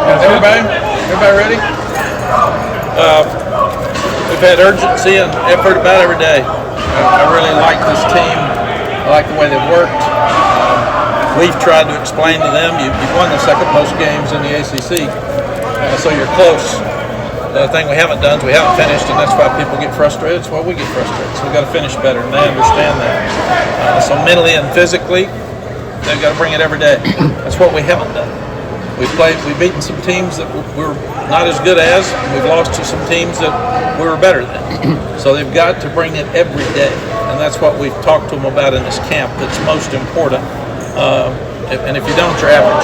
Everybody ready? We've had urgency and effort about every day. I really like this team. I like the way they've worked. We've tried to explain to them, you've won the second most games in the ACC, so you're close. The thing we haven't done is we haven't finished, and that's why people get frustrated. It's why we get frustrated. So we've got to finish better, and they understand that. So mentally and physically, they've got to bring it every day. That's what we haven't done. We've beaten some teams that we're not as good as. We've lost to some teams that we were better than. So they've got to bring it every day, and that's what we've talked to them about in this camp. That's most important. And if you don't, you're average.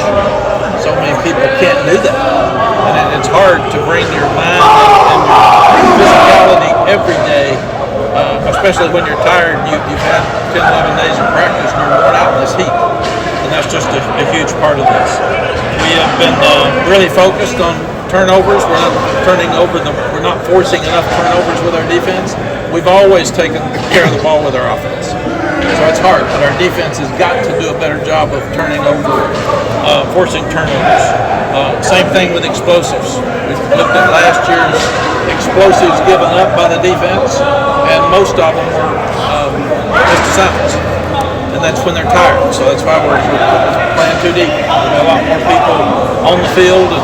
So many people can't do that, and it's hard to bring your mind and your physicality every day, especially when you're tired. You've had 10, 11 days of practice, and you're worn out in this heat, and that's just a huge part of this. We have been really focused on turnovers. We're not turning over we're not forcing enough turnovers with our defense. We've always taken care of the ball with our offense. So it's hard, but our defense has got to do a better job of turning over, forcing turnovers. Same thing with explosives. We've looked at last year's explosives given up by the defense, and most of them were missed assignments. And that's when they're tired. So that's why we're playing too deep. We've got a lot more people on the field and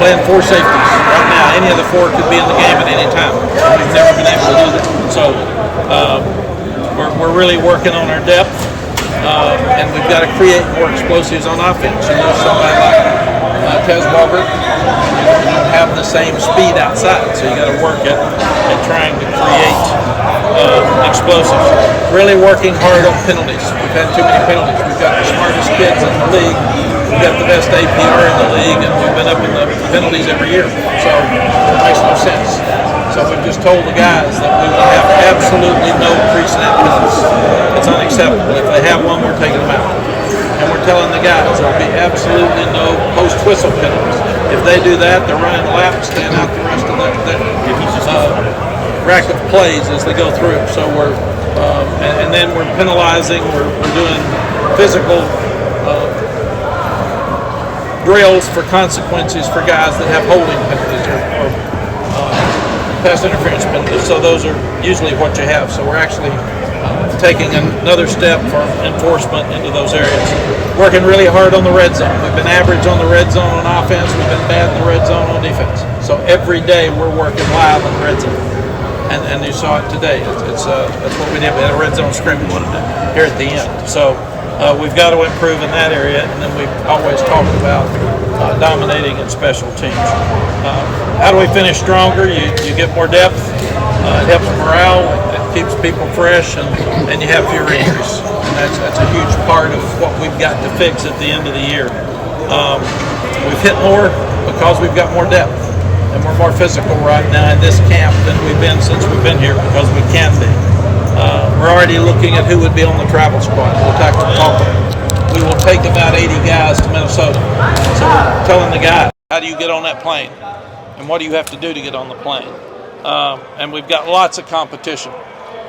playing four safeties. Right now, any of the four could be in the game at any time. We've never been able to do that. So we're really working on our depth, and we've got to create more explosives on offense. You know, somebody like Tez Walker, you don't have the same speed outside, so you got to work at trying to create explosives. Really working hard on penalties. We've had too many penalties. We've got the smartest kids in the league. We've got the best APR in the league, and we've been up in the penalties every year. So it makes no sense. So we've just told the guys that we will have absolutely no pre-snap penalties. It's unacceptable. If they have one, we're taking them out. And we're telling the guys there will be absolutely no post-whistle penalties. If they do that, they're running laps, staying out the rest of the rack of plays as they go through. So we're and then we're penalizing. We're doing physical drills for consequences for guys that have holding penalties or pass interference penalties. So those are usually what you have. So we're actually taking another step for enforcement into those areas. Working really hard on the red zone. We've been average on the red zone on offense. We've been bad in the red zone on defense. So every day we're working live in the red zone. And you saw it today. That's what we did. We had a red zone scrimmage here at the end. So we've got to improve in that area. And then we've always talked about dominating in special teams. How do we finish stronger? You get more depth. It helps morale. It keeps people fresh, and you have fewer injuries. And that's a huge part of what we've got to fix at the end of the year. We've hit more because we've got more depth. And we're more physical right now in this camp than we've been since we've been here because we can be. We're already looking at who would be on the travel squad. We'll talk to we will take about 80 guys to Minnesota. So we're telling the guys, how do you get on that plane? And what do you have to do to get on the plane? And we've got lots of competition.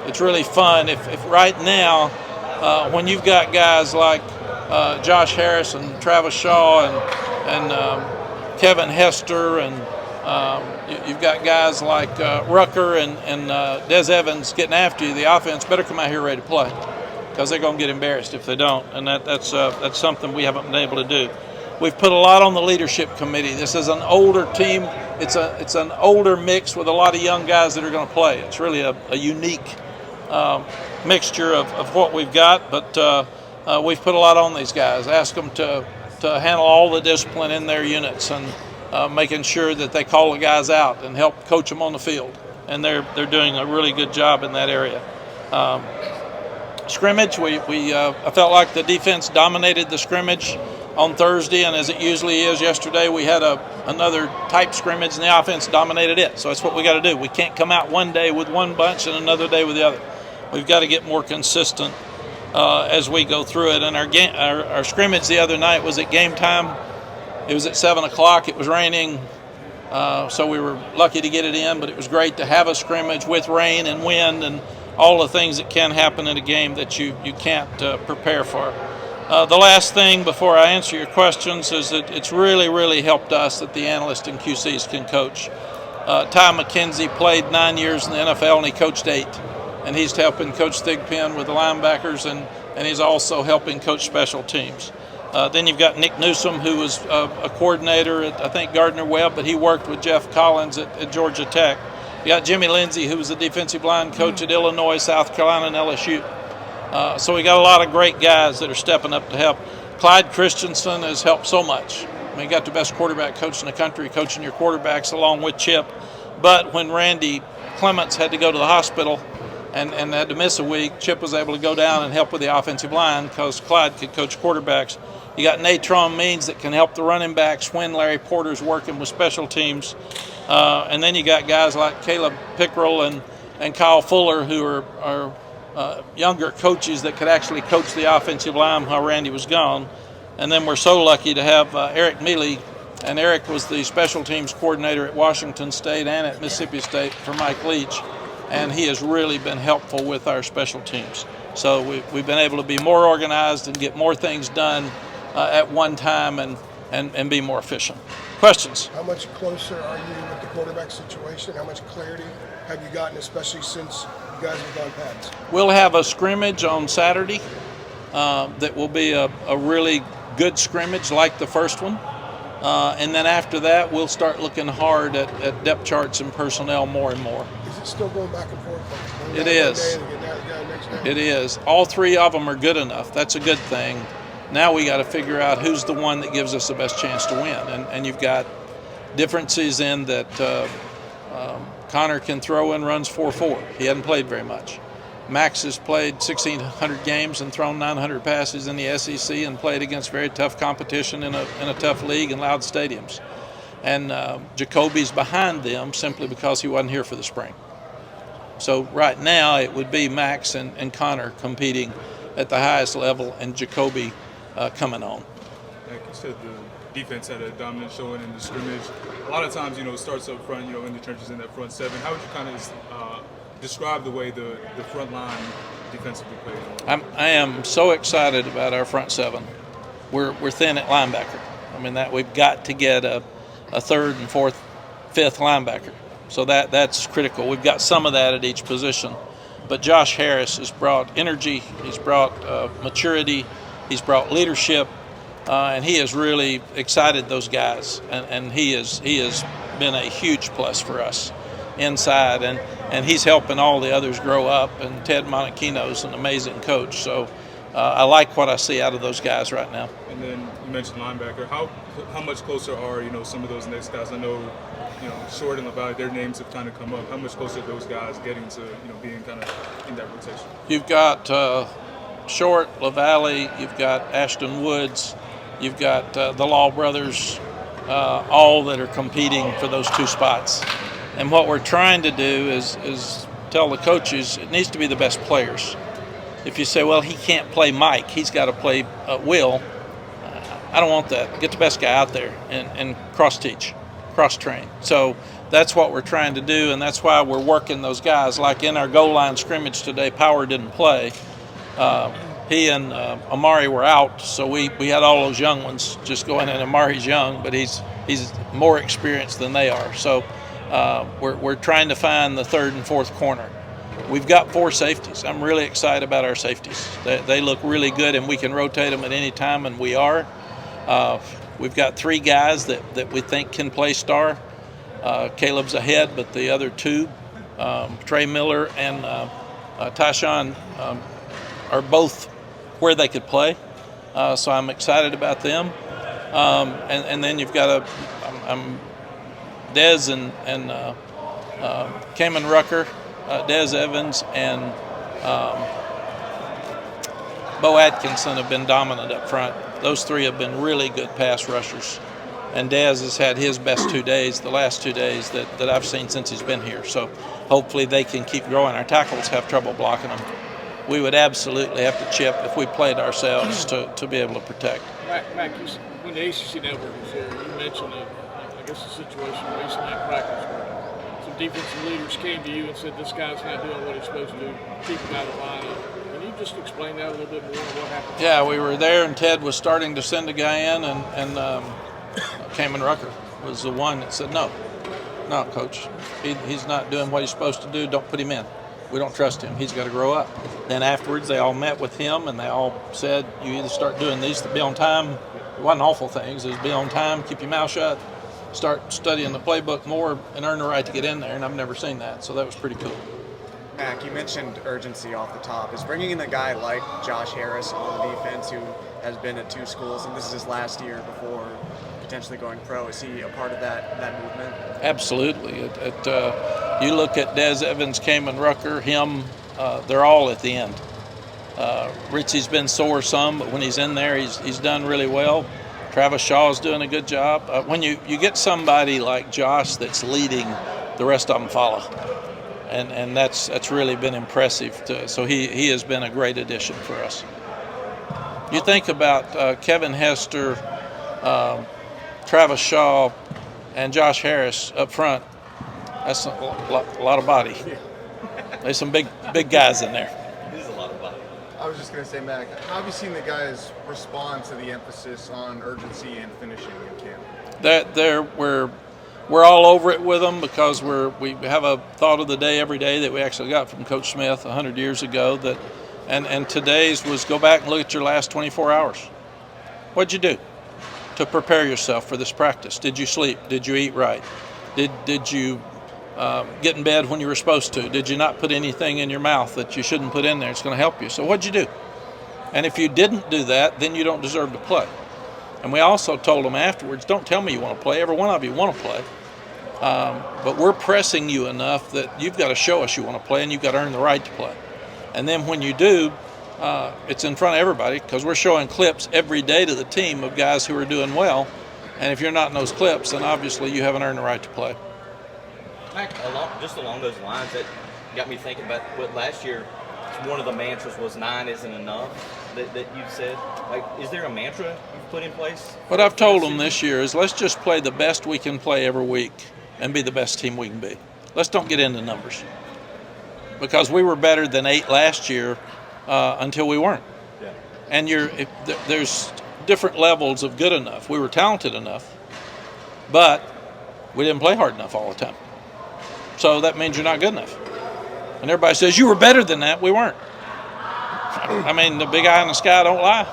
It's really fun. If right now, when you've got guys like Josh Harris and Travis Shaw and Kevin Hester and you've got guys like Rucker and Des Evans getting after you, the offense better come out here ready to play because they're going to get embarrassed if they don't, and that's something we haven't been able to do. We've put a lot on the leadership committee. This is an older team. It's an older mix with a lot of young guys that are going to play. It's really a unique mixture of what we've got, but we've put a lot on these guys. Ask them to handle all the discipline in their units and making sure that they call the guys out and help coach them on the field. And they're doing a really good job in that area. Scrimmage, I felt like the defense dominated the scrimmage on Thursday, and as it usually is yesterday, we had another type scrimmage, and the offense dominated it. So that's what we got to do. We can't come out one day with one bunch and another day with the other. We've got to get more consistent as we go through it. And our scrimmage the other night was at game time. It was at 7 o'clock. It was raining, so we were lucky to get it in, but it was great to have a scrimmage with rain and wind and all the things that can happen in a game that you can't prepare for. The last thing before I answer your questions is that it's really helped us that the analysts and QCs can coach. Ty McKenzie played 9 years in the NFL and he coached 8. And he's helping Coach Thigpen with the linebackers, and he's also helping coach special teams. Then you've got Nick Newsom, who was a coordinator at, I think, Gardner-Webb, but he worked with Jeff Collins at Georgia Tech. You got Jimmy Lindsey, who was the defensive line coach at Illinois, South Carolina, and LSU. So we got a lot of great guys that are stepping up to help. Clyde Christensen has helped so much. I mean, you got the best quarterback coach in the country coaching your quarterbacks along with Chip. But when Randy Clemens had to go to the hospital and had to miss a week, Chip was able to go down and help with the offensive line because Clyde could coach quarterbacks. You got Natron Means that can help the running backs when Larry Porter's working with special teams. And then you got guys like Caleb Pickrell and Kyle Fuller who are younger coaches that could actually coach the offensive line while Randy was gone. And then we're so lucky to have Eric Mealy, and Eric was the special teams coordinator at Washington State and at Mississippi State for Mike Leach, and he has really been helpful with our special teams. So we've been able to be more organized and get more things done at one time and be more efficient. Questions? How much closer are you with the quarterback situation? How much clarity have you gotten, especially since you guys have gone past? We'll have a scrimmage on Saturday that will be a really good scrimmage like the first one. And then after that, we'll start looking hard at depth charts and personnel more and more. Is it still going back and forth? It is. It is. All three of them are good enough. That's a good thing. Now we got to figure out who's the one that gives us the best chance to win. And you've got differences in that Connor can throw and runs 4.4. He hadn't played very much. Max has played 1,600 games and thrown 900 passes in the SEC and played against very tough competition in a tough league and loud stadiums. And Jacoby's behind them simply because he wasn't here for the spring. So right now it would be Max and Connor competing at the highest level and Jacoby coming on. Like you said, the defense had a dominant showing in the scrimmage. A lot of times, it starts up front, in the trenches in that front seven. How would you kind of describe the way the front line defensively played? I am so excited about our front seven. We're thin at linebacker. I mean, that we've got to get a third and fourth, fifth linebacker. So that's critical. We've got some of that at each position. But Josh Harris has brought energy, he's brought maturity, he's brought leadership, and he has really excited those guys. And he has been a huge plus for us inside. And he's helping all the others grow up. And Ted Monachino's an amazing coach. So I like what I see out of those guys right now. And then you mentioned linebacker. How much closer are some of those next guys? I know Short and LaValle, their names have kind of come up. How much closer are those guys getting to being kind of in that rotation? You've got Short, LaValle, you've got Ashton Woods, you've got the Law brothers, all that are competing for those two spots. And what we're trying to do is tell the coaches it needs to be the best players. If you say, well, he can't play Mike, he's got to play Will, I don't want that. Get the best guy out there and cross-teach, cross-train. So that's what we're trying to do, and that's why we're working those guys. Like in our goal line scrimmage today, Power didn't play. He and Amari were out, so we had all those young ones just going in. Amari's young, but he's more experienced than they are. So we're trying to find the third and fourth corner. We've got 4 safeties. I'm really excited about our safeties. They look really good, and we can rotate them at any time, and we are. We've got 3 guys that we think can play star. Caleb's ahead, but the other 2, Trey Miller and Tyshawn, are both where they could play. So I'm excited about them. And then you've got Dez and Kaimon Rucker, Dez Evans, and Bo Atkinson have been dominant up front. Those 3 have been really good pass rushers. And Dez has had his best 2 days, the last 2 days that I've seen since he's been here. So hopefully they can keep growing. Our tackles have trouble blocking them. We would absolutely have to chip if we played ourselves to be able to protect. Mack, when the ACC network was here, you mentioned a situation recently in practice where some defensive leaders came to you and said, this guy's not doing what he's supposed to do, keep him out of the lineup. Can you just explain that a little bit more? What happened? Yeah, we were there, and Ted was starting to send a guy in, and Kaimon Rucker was the one that said, no, Coach, he's not doing what he's supposed to do. Don't put him in. We don't trust him. He's got to grow up. Then afterwards, they all met with him, and they all said, you either start doing these to be on time. It wasn't awful things. It was be on time, keep your mouth shut, start studying the playbook more, and earn the right to get in there. And I've never seen that, so that was pretty cool. Mack, you mentioned urgency off the top. Is bringing in a guy like Josh Harris on the defense, who has been at 2 schools, and this is his last year before potentially going pro, is he a part of that movement? Absolutely. You look at Des Evans, Kaimon Rucker, him, they're all at the end. Richie's been sore some, but when he's in there, he's done really well. Travis Shaw's doing a good job. When you get somebody like Josh that's leading, the rest of them follow. And that's really been impressive. So he has been a great addition for us. You think about Kevin Hester, Travis Shaw, and Josh Harris up front. That's a lot of body. There's some big guys in there. It is a lot of body. I was just going to say, Mack, how have you seen the guys respond to the emphasis on urgency and finishing in camp? We're all over it with them because we have a thought of the day every day that we actually got from Coach Smith 100 years ago. And today's was go back and look at your last 24 hours. What'd you do to prepare yourself for this practice? Did you sleep? Did you eat right? Did you get in bed when you were supposed to? Did you not put anything in your mouth that you shouldn't put in there? It's going to help you. So what'd you do? And if you didn't do that, then you don't deserve to play. And we also told them afterwards, don't tell me you want to play. Every one of you want to play. But we're pressing you enough that you've got to show us you want to play, and you've got to earn the right to play. And then when you do, it's in front of everybody because we're showing clips every day to the team of guys who are doing well. And if you're not in those clips, then obviously you haven't earned the right to play. Mack, along those lines, that got me thinking about what last year, one of the mantras was 9 isn't enough that you said. Like, is there a mantra you've put in place? What I've told them this year is let's just play the best we can play every week and be the best team we can be. Let's don't get into numbers. Because we were better than 8 last year until we weren't. Yeah. And there's different levels of good enough. We were talented enough, but we didn't play hard enough all the time. So that means you're not good enough. And everybody says, you were better than that. We weren't. I mean, the big eye in the sky don't lie.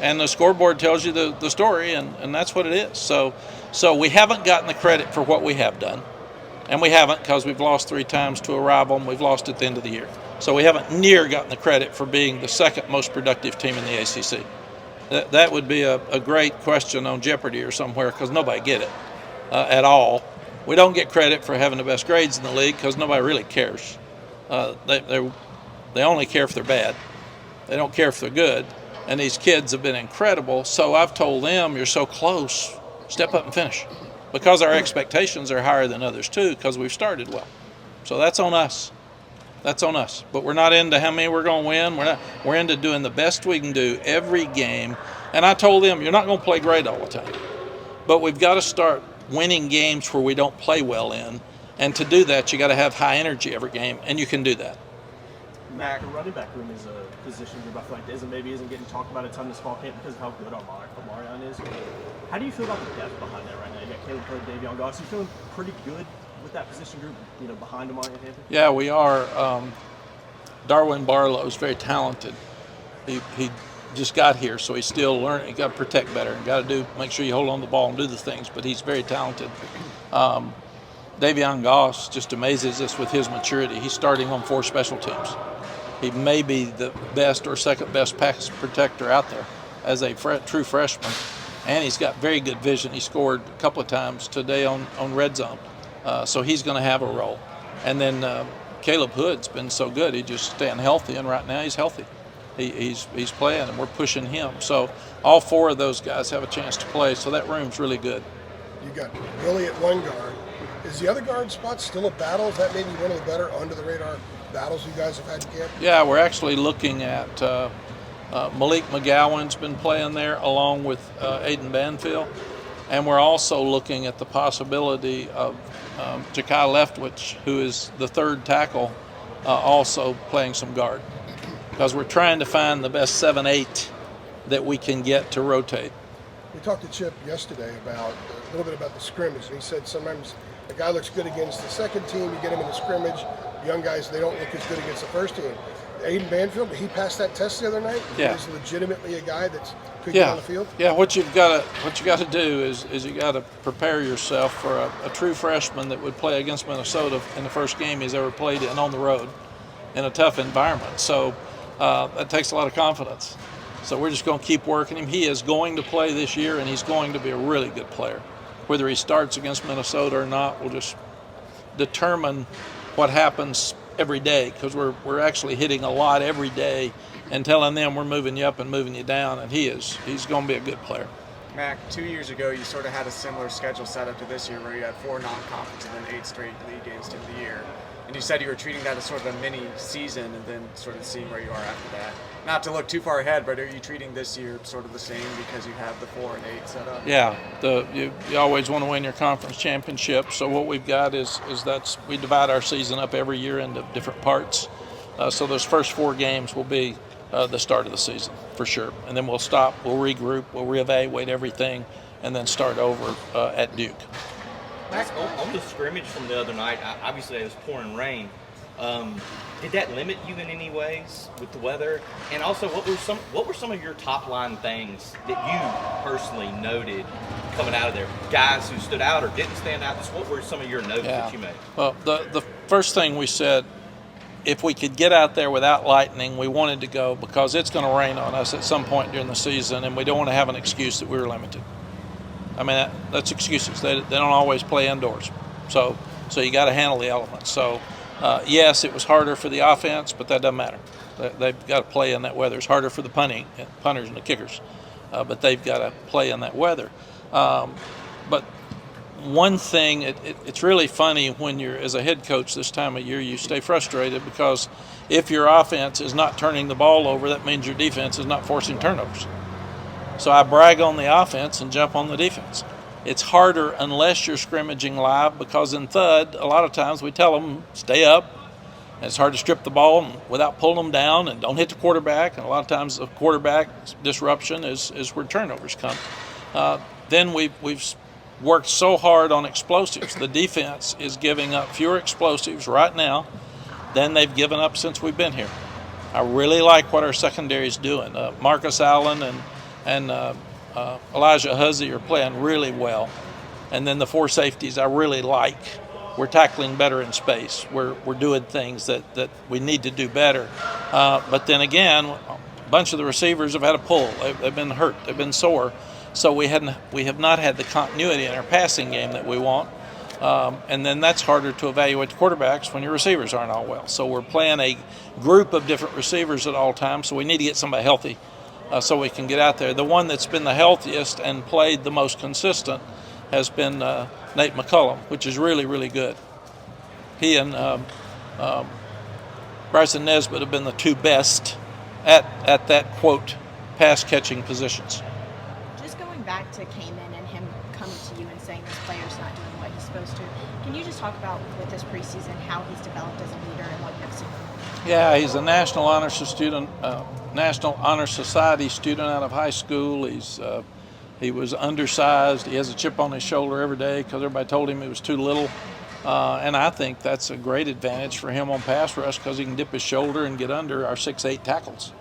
And the scoreboard tells you the story, and that's what it is. So we haven't gotten the credit for what we have done. And we haven't because we've lost 3 times to a rival, and we've lost at the end of the year. So we haven't near gotten the credit for being the second most productive team in the ACC. That would be a great question on Jeopardy or somewhere because nobody get it at all. We don't get credit for having the best grades in the league because nobody really cares. They only care if they're bad. They don't care if they're good. And these kids have been incredible. So I've told them, you're so close, step up and finish. Because our expectations are higher than others too because we've started well. So that's on us. That's on us. But we're not into how many we're going to win. We're into doing the best we can do every game. And I told them, you're not going to play great all the time. But we've got to start winning games where we don't play well in. And to do that, you got to have high energy every game, and you can do that. Mack, the running back room is a position group I feel like isn't getting talked about a ton this fall camp because of how good Omarion is. How do you feel about the depth behind that right now? You got Caleb Hood, Davion Goss. You feeling pretty good with that position group, behind Omarion and Hampton? Yeah, we are. Darwin Barlow is very talented. He just got here, so he's still learning. You got to protect better and got to make sure you hold on the ball and do the things. But he's very talented. Davion Goss just amazes us with his maturity. He's starting on 4 special teams. He may be the best or second best pass protector out there as a true freshman. And he's got very good vision. He scored a couple of times today on red zone. So he's going to have a role. And then Caleb Hood's been so good. He just staying healthy, and right now he's healthy. He's playing, and we're pushing him. So all 4 of those guys have a chance to play. So that room's really good. You got Willie at one guard. Is the other guard spot still a battle? Is that maybe one of the better under-the-radar battles you guys have had in camp? Yeah, we're actually looking at Malik McGowan's been playing there along with Aiden Banfield. And we're also looking at the possibility of Ja'Kai Leftwich, who is the 3rd tackle, also playing some guard. because we're trying to find the best 7-8 that we can get to rotate. We talked to Chip yesterday about a little bit about the scrimmage, and he said sometimes a guy looks good against the second team, you get him in the scrimmage, young guys, they don't look as good against the first team. Aiden Banfield, he passed that test the other night. Yeah. He's legitimately a guy that's could get on the field. Yeah, what you got to do is you got to prepare yourself for a true freshman that would play against Minnesota in the first game he's ever played in on the road in a tough environment. So that takes a lot of confidence. So we're just going to keep working him. He is going to play this year, and he's going to be a really good player. Whether he starts against Minnesota or not will just determine what happens every day, because we're actually hitting a lot every day and telling them we're moving you up and moving you down, and he's going to be a good player. Mack, 2 years ago, you sort of had a similar schedule set up to this year where you had 4 non-conference and then 8 straight league games to the year. And you said you were treating that as sort of a mini season and then sort of seeing where you are after that. Not to look too far ahead, but are you treating this year sort of the same because you have the 4 and 8 set up? Yeah, you always want to win your conference championship. So what we've got is we divide our season up every year into different parts. So those first 4 games will be the start of the season for sure, and then we'll stop, we'll regroup, we'll reevaluate everything, and then start over at Duke. Mack, on the scrimmage from the other night, obviously it was pouring rain. Did that limit you in any ways with the weather? And also, what were some of your top line things that you personally noted coming out of there? Guys who stood out or didn't stand out? Just what were some of your notes that you made? Well, the first thing we said, if we could get out there without lightning, we wanted to go, because it's going to rain on us at some point during the season, and we don't want to have an excuse that we were limited. I mean, that's excuses. They don't always play indoors. So you got to handle the elements. So, yes, it was harder for the offense, but that doesn't matter. They've got to play in that weather. It's harder for the punters and the kickers, but they've got to play in that weather. But one thing, it's really funny when you're, as a head coach this time of year, you stay frustrated because if your offense is not turning the ball over, that means your defense is not forcing turnovers. So I brag on the offense and jump on the defense. It's harder unless you're scrimmaging live, because in Thud, a lot of times we tell them, stay up. And it's hard to strip the ball without pulling them down, and don't hit the quarterback. And a lot of times the quarterback disruption is where turnovers come. Then we've worked so hard on explosives. The defense is giving up fewer explosives right now than they've given up since we've been here. I really like what our secondary is doing. Marcus Allen and Elijah Huzzy are playing really well. And then the 4 safeties I really like. We're tackling better in space. We're doing things that we need to do better. But then again, a bunch of the receivers have had a pull. They've been hurt. They've been sore. So we have not had the continuity in our passing game that we want. And then that's harder to evaluate the quarterbacks when your receivers aren't all well. So we're playing a group of different receivers at all times, so we need to get somebody healthy so we can get out there. The one that's been the healthiest and played the most consistent has been Nate McCullum, which is really, really good. He and Bryson Nesbitt have been the 2 best at that, quote, pass-catching positions. Just going back to Kaimon and him coming to you and saying this player's not doing what he's supposed to, can you just talk about with this preseason how he's developed as a leader and what you've seen? Yeah, he's a National Honor Society student out of high school. He was undersized. He has a chip on his shoulder every day because everybody told him he was too little. And I think that's a great advantage for him on pass rush because he can dip his shoulder and get under our 6'8" tackles.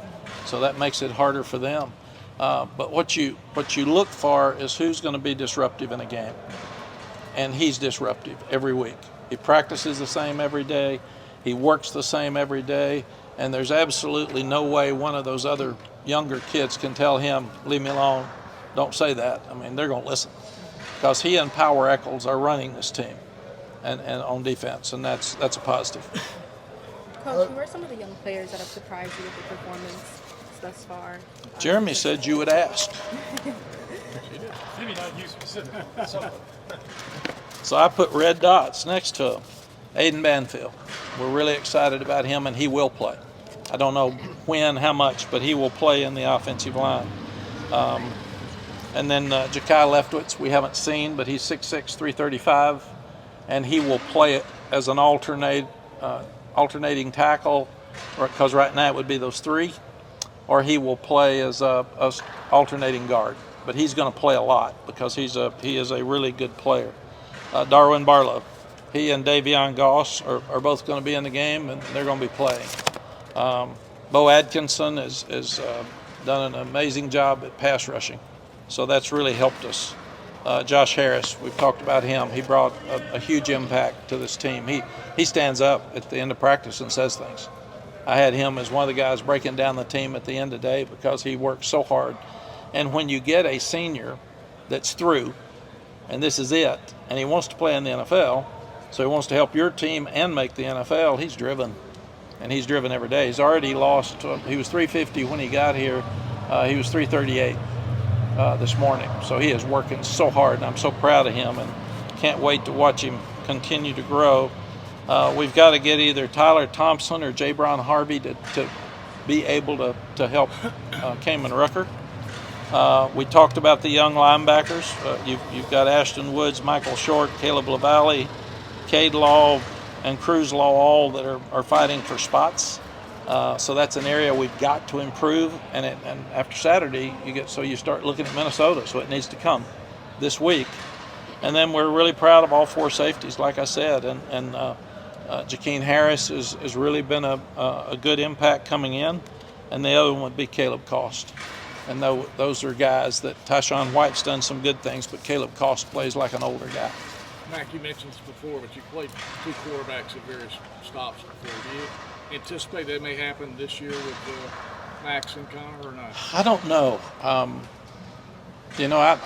So that makes it harder for them. But what you look for is who's going to be disruptive in a game. And he's disruptive every week. He practices the same every day. He works the same every day. And there's absolutely no way one of those other younger kids can tell him, leave me alone, don't say that. I mean, they're going to listen. Because he and Power Eccles are running this team and on defense, and that's a positive. Coach, who are some of the young players that have surprised you with their performance thus far? Jeremy said you would ask. Maybe not you specifically. So I put red dots next to him. Aiden Banfield. We're really excited about him, and he will play. I don't know when, how much, but he will play in the offensive line. And then Ja'Kai Leftwitz, we haven't seen, but he's 6'6", 335, and he will play it as an alternating tackle because right now it would be those three, or he will play as a alternating guard. But he's going to play a lot because he is a really good player. Darwin Barlow, he and Davion Goss are both going to be in the game, and they're going to be playing. Bo Atkinson has done an amazing job at pass rushing, so that's really helped us. Josh Harris, we've talked about him. He brought a huge impact to this team. He stands up at the end of practice and says things. I had him as one of the guys breaking down the team at the end of the day because he worked so hard. And when you get a senior that's through, and this is it, and he wants to play in the NFL, so he wants to help your team and make the NFL, he's driven. And he's driven every day. He's already lost. He was 350 when he got here. He was 338 this morning. So he is working so hard, and I'm so proud of him and can't wait to watch him continue to grow. We've got to get either Tyler Thompson or J. Brown Harvey to be able to help Kaimon Rucker. We talked about the young linebackers. You've got Ashton Woods, Michael Short, Caleb LaValle, Cade Law, and Cruz Law, all that are fighting for spots. So that's an area we've got to improve. And after Saturday, you start looking at Minnesota. So it needs to come this week. And then we're really proud of all four safeties, like I said. And Jakeem Harris has really been a good impact coming in. And the other one would be Caleb Cost. And those are guys that Tyshawn White's done some good things, but Caleb Cost plays like an older guy. Mack, you mentioned this before, but you played two quarterbacks at various stops before. Do you anticipate that may happen this year with Max and Connor or not? I don't know. I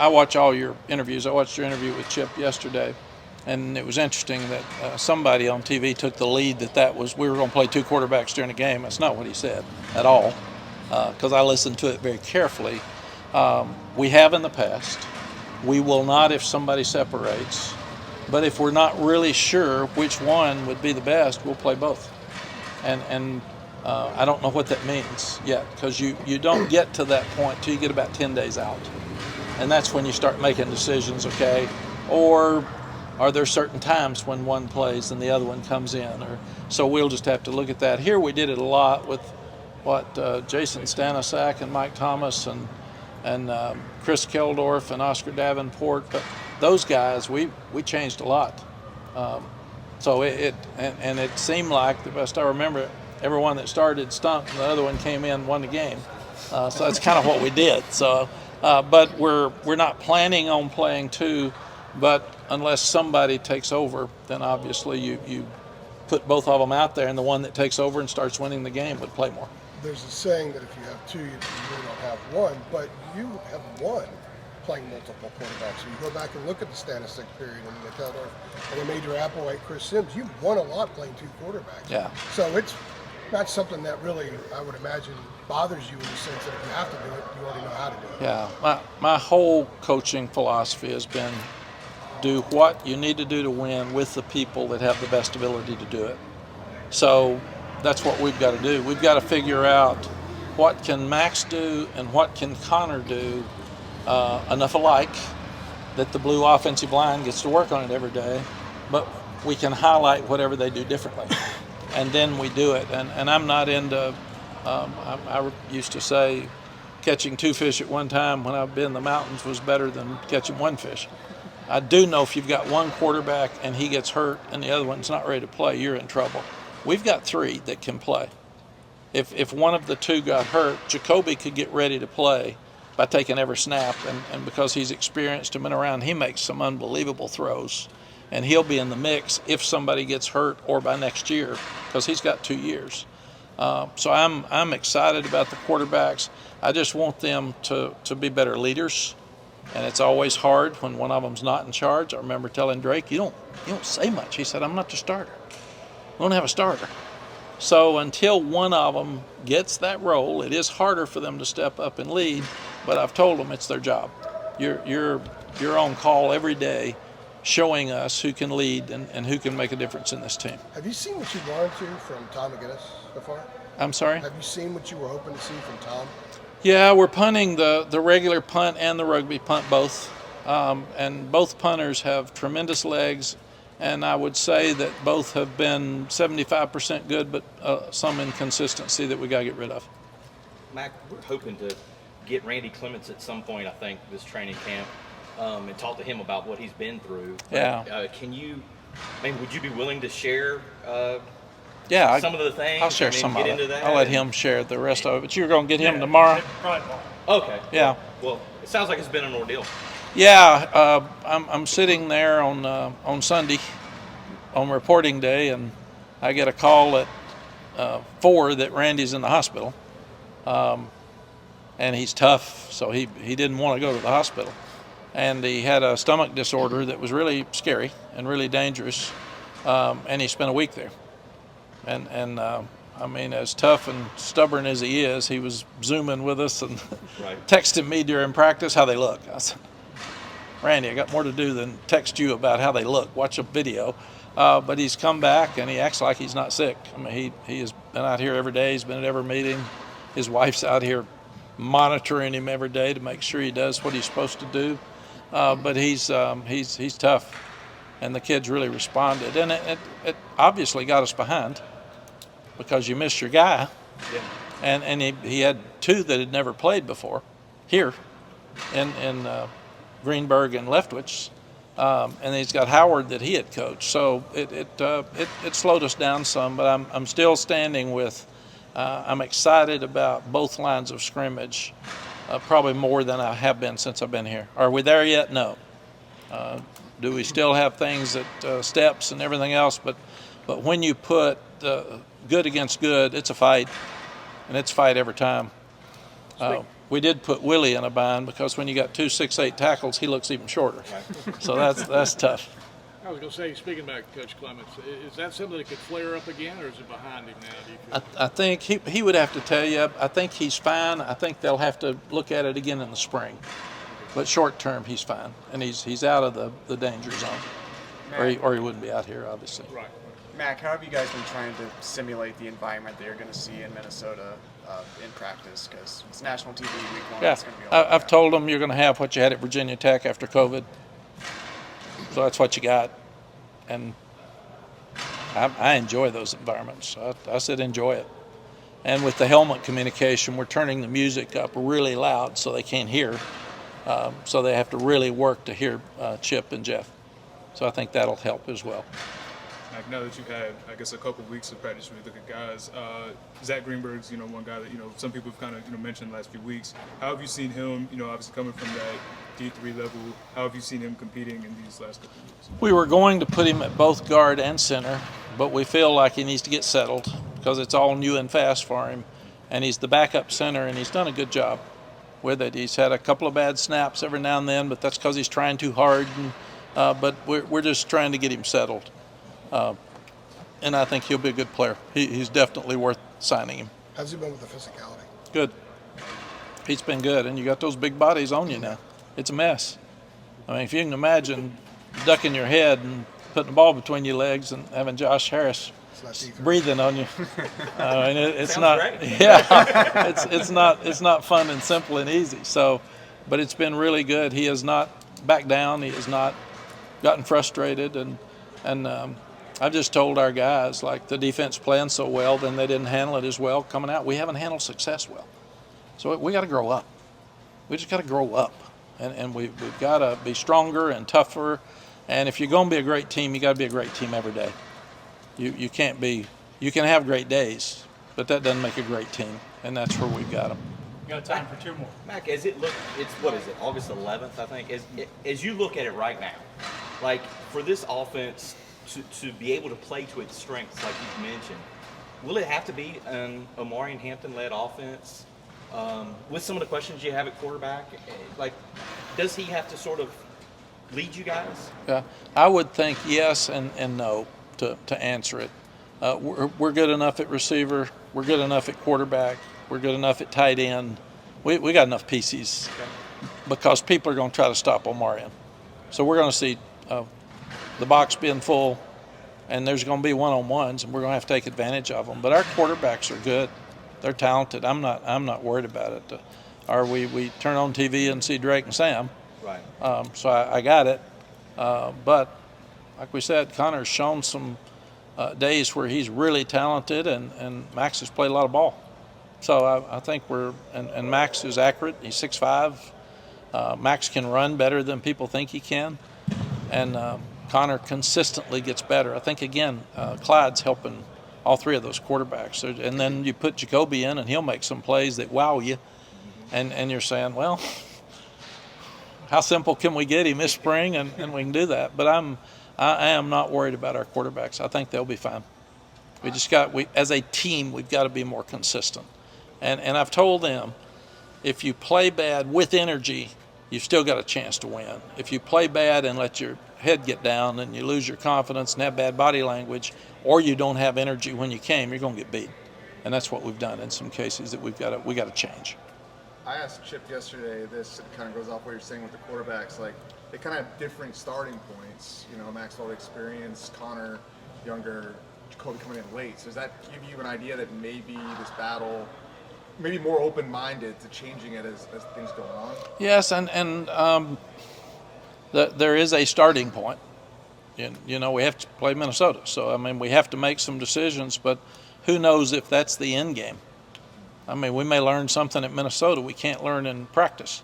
watch all your interviews. I watched your interview with Chip yesterday, and it was interesting that somebody on TV took the lead that we were going to play two quarterbacks during the game. That's not what he said at all, because I listened to it very carefully. We have in the past. We will not if somebody separates. But if we're not really sure which one would be the best, we'll play both. And I don't know what that means yet, because you don't get to that point till you get about 10 days out. And that's when you start making decisions, okay? Or are there certain times when one plays and the other one comes in? So we'll just have to look at that. Here we did it a lot with Jason Stanisak and Mike Thomas and Chris Keldorf and Oscar Davenport. But those guys, we changed a lot. So it seemed like, the best I remember, everyone that started stunk and the other one came in, won the game. So that's kind of what we did. So, but we're not planning on playing two, but unless somebody takes over, then obviously you put both of them out there, and the one that takes over and starts winning the game would play more. There's a saying that if you have two, you really don't have one, but you have one playing multiple quarterbacks. So you go back and look at the Stanistic period and the Keldorf and the Major Applewhite, Chris Sims, you've won a lot playing two quarterbacks. Yeah. So it's not something that really, I would imagine, bothers you in the sense that if you have to do it, you already know how to do it. Yeah, my whole coaching philosophy has been do what you need to do to win with the people that have the best ability to do it. So that's what we've got to do. We've got to figure out what can Max do and what can Connor do enough alike that the blue offensive line gets to work on it every day, but we can highlight whatever they do differently. And then we do it. And I'm not into, I used to say, catching two fish at one time when I've been in the mountains was better than catching one fish. I do know if you've got one quarterback and he gets hurt and the other one's not ready to play, you're in trouble. We've got three that can play. If one of the two got hurt, Jacoby could get ready to play by taking every snap, and because he's experienced and been around, he makes some unbelievable throws. And he'll be in the mix if somebody gets hurt or by next year, because he's got 2 years. So I'm excited about the quarterbacks. I just want them to be better leaders, and it's always hard when one of them's not in charge. I remember telling Drake, you don't say much. He said, I'm not the starter. We don't have a starter. So until one of them gets that role, it is harder for them to step up and lead, but I've told them it's their job. You're on call every day, showing us who can lead and who can make a difference in this team. Have you seen what you wanted to from Tom McGinnis so far? I'm sorry? Have you seen what you were hoping to see from Tom? Yeah, we're punting the regular punt and the rugby punt both. And both punters have tremendous legs And I would say that both have been 75% good, but some inconsistency that we got to get rid of. Mack, we're hoping to get Randy Clemens at some point, I think, this training camp, and talk to him about what he's been through. Yeah. Can you, would you be willing to share Yeah, some of the things? I'll share some of get it. into that? I'll let him share the rest of it. But you're going to get him tomorrow? Okay. Yeah. Well, it sounds like it's been an ordeal. Yeah, I'm sitting there on Sunday on reporting day, and I get a call at 4 that Randy's in the hospital, and he's tough, so he didn't want to go to the hospital, and he had a stomach disorder that was really scary and really dangerous, and he spent a week there, and as tough and stubborn as he is, he was Zooming with us and texting me during practice how they look. I said, Randy, I got more to do than text you about how they look. Watch a video. But he's come back, and he acts like he's not sick. He has been out here every day. He's been at every meeting. His wife's out here monitoring him every day to make sure he does what he's supposed to do. But he's tough, and the kids really responded. And it obviously got us behind because you missed your guy. Yeah. And he had 2 that had never played before here in Greenberg and Leftwich, and he's got Howard that he had coached. So it slowed us down some, but I'm still standing with. I'm excited about both lines of scrimmage, probably more than I have been since I've been here. Are we there yet? No. Do we still have things that steps and everything else? But when you put good against good, it's a fight, and it's a fight every time. We did put Willie in a bind because when you got 2 6'8" tackles, he looks even shorter. So that's tough. I was going to say, speaking about Coach Clemens, is that something that could flare up again, or is it behind him now? Do you feel? I think he would have to tell you. I think he's fine. I think they'll have to look at it again in the spring. But short term, he's fine, and he's out of the danger zone, or he wouldn't be out here, obviously. Right. Mack, how have you guys been trying to simulate the environment that you're going to see in Minnesota in practice? Because it's national TV week 1. Yeah, It's going to be all I've told them you're going to have what you had at Virginia Tech after COVID. So that's what you got. And I enjoy those environments. I said enjoy it. And with the helmet communication, we're turning the music up really loud so they can't hear. So they have to really work to hear Chip and Jeff. So I think that'll help as well. Like now that you've had, I guess, a couple of weeks of practice with the guys, Zach Greenberg's, one guy that, some people have kind of, mentioned the last few weeks. How have you seen him, obviously coming from that D3 level, how have you seen him competing in these last couple of weeks? We were going to put him at both guard and center, but we feel like he needs to get settled because it's all new and fast for him. And he's the backup center, and he's done a good job with it. He's had a couple of bad snaps every now and then, but that's because he's trying too hard. But we're just trying to get him settled. And I think he'll be a good player. He's definitely worth signing him. How's he been with the physicality? Good. He's been good, and you got those big bodies on you now. It's a mess. If you can imagine ducking your head and putting the ball between your legs and having Josh Harris breathing on you. It's not. Great. Yeah, it's not fun and simple and easy. So, but it's been really good. He has not backed down. He has not gotten frustrated, and I've just told our guys, like, the defense playing so well, then they didn't handle it as well coming out. We haven't handled success well. So we got to grow up. We just got to grow up. And we've got to be stronger and tougher. And if you're going to be a great team, you got to be a great team every day. You can't be – you can have great days, but that doesn't make a great team. And that's where we've got them. You got time for 2 more. Mack, as it look, it's what is it, August 11th, I think. As you look at it right now, like for this offense to be able to play to its strengths, like you've mentioned, will it have to be an Omari and Hampton-led offense? With some of the questions you have at quarterback, like, does he have to sort of lead you guys? Yeah, I would think yes and no to answer it. We're good enough at receiver. We're good enough at quarterback. We're good enough at tight end. We got enough pieces because people are going to try to stop Omari. So we're going to see the box being full, and there's going to be one-on-ones, and we're going to have to take advantage of them. But our quarterbacks are good. They're talented. I'm not worried about it. We turn on TV and see Drake and Sam. Right. So I got it. But like we said, Connor's shown some days where he's really talented, and Max has played a lot of ball. So I think and Max is accurate. He's 6'5". Max can run better than people think he can. And Connor consistently gets better. I think, again, Clyde's helping all three of those quarterbacks. And then you put Jacoby in, and he'll make some plays that wow you. And you're saying, well, how simple can we get him this spring? And we can do that. But I am not worried about our quarterbacks. I think they'll be fine. As a team, we've got to be more consistent. And I've told them, if you play bad with energy, you've still got a chance to win. If you play bad and let your head get down and you lose your confidence and have bad body language, or you don't have energy when you came, you're going to get beat. And that's what we've done in some cases that we got to change. I asked Chip yesterday this. It kind of goes off what you're saying with the quarterbacks. Like, they kind of have different starting points. You know, Maxwell experience, Connor younger, Jacoby coming in late. So does that give you an idea that maybe this battle, maybe more open-minded to changing it as things go on? Yes, and there is a starting point. You know, we have to play Minnesota. So, I mean, we have to make some decisions, but who knows if that's the end game. I mean, we may learn something at Minnesota we can't learn in practice.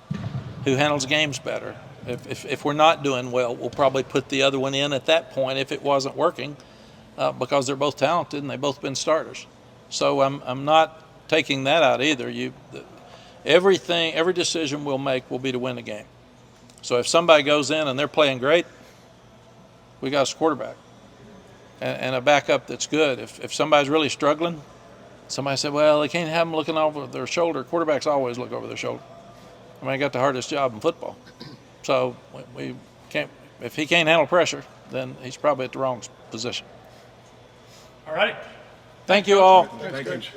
Who handles games better? If we're not doing well, we'll probably put the other one in at that point if it wasn't working, because they're both talented and they've both been starters. So I'm not taking that out either. Every decision we'll make will be to win the game. So if somebody goes in and they're playing great, we got a quarterback and a backup that's good. If somebody's really struggling, somebody said, well, they can't have them looking over their shoulder. Quarterbacks always look over their shoulder. I mean, I got the hardest job in football. So we can't. If he can't handle pressure, then he's probably at the wrong position. All right. Thank you all. Thanks, Coach.